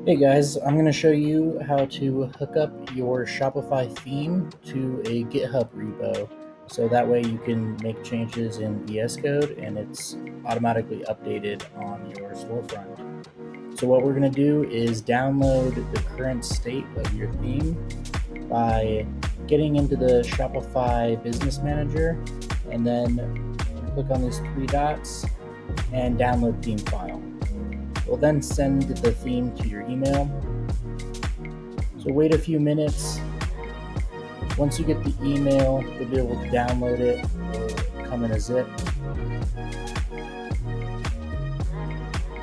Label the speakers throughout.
Speaker 1: Hey guys, I'm going to show you how to hook up your Shopify theme to a GitHub repo. So that way you can make changes in VS Code and it's automatically updated on your storefront. So what we're going to do is download the current state of your theme by getting into the Shopify Business Manager and then click on these three dots and download theme file. We'll then send the theme to your email. So wait a few minutes. Once you get the email, you'll be able to download it. It'll come in a zip.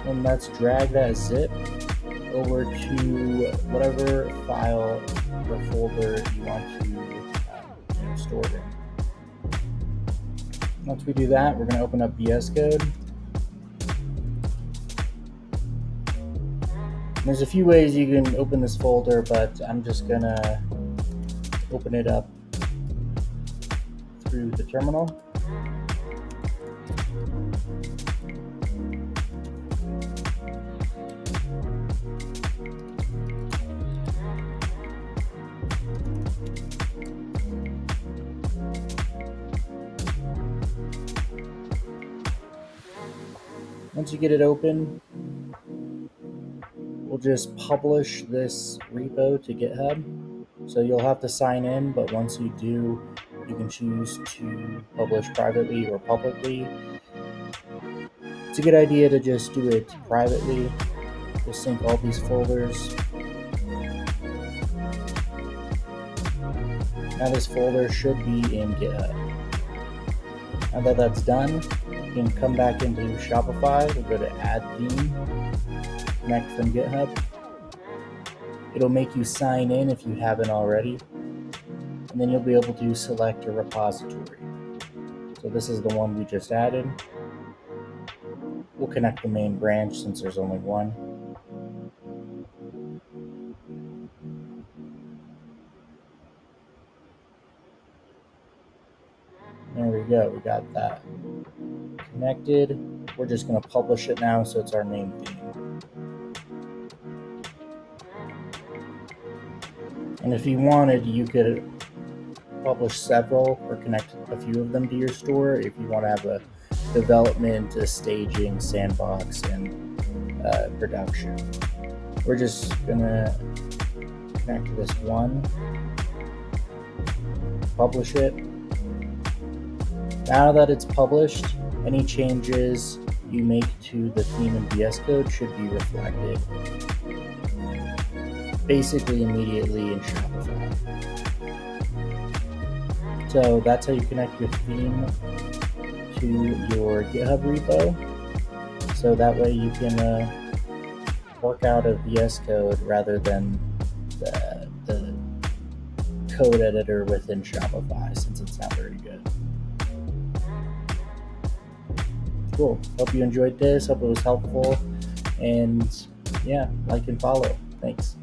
Speaker 1: And let's drag that zip over to whatever file or folder you want to store it in. Once we do that, we're going to open up VS Code. There's a few ways you can open this folder, but I'm just going to open it up through the terminal. Once you get it open, we'll just publish this repo to GitHub. So you'll have to sign in, but once you do, you can choose to publish privately or publicly. It's a good idea to just do it privately. Just sync all these folders. Now this folder should be in GitHub. Now that that's done, you can come back into Shopify. We'll go to Add Theme, connect from GitHub. It'll make you sign in if you haven't already, and then you'll be able to select your repository. So this is the one we just added. We'll connect the main branch since there's only one. There we go, we got that connected. We're just going to publish it now so it's our main theme. And if you wanted, you could publish several or connect a few of them to your store if you want to have a development, a staging, sandbox, and production. We're just going to connect to this one, publish it. Now that it's published, any changes you make to the theme in VS Code should be reflected basically immediately in Shopify. So that's how you connect your theme to your GitHub repo. So that way you can work out of VS Code rather than the code editor within Shopify, since it's not very good. Cool. Hope you enjoyed this. Hope it was helpful. And yeah, like and follow. Thanks.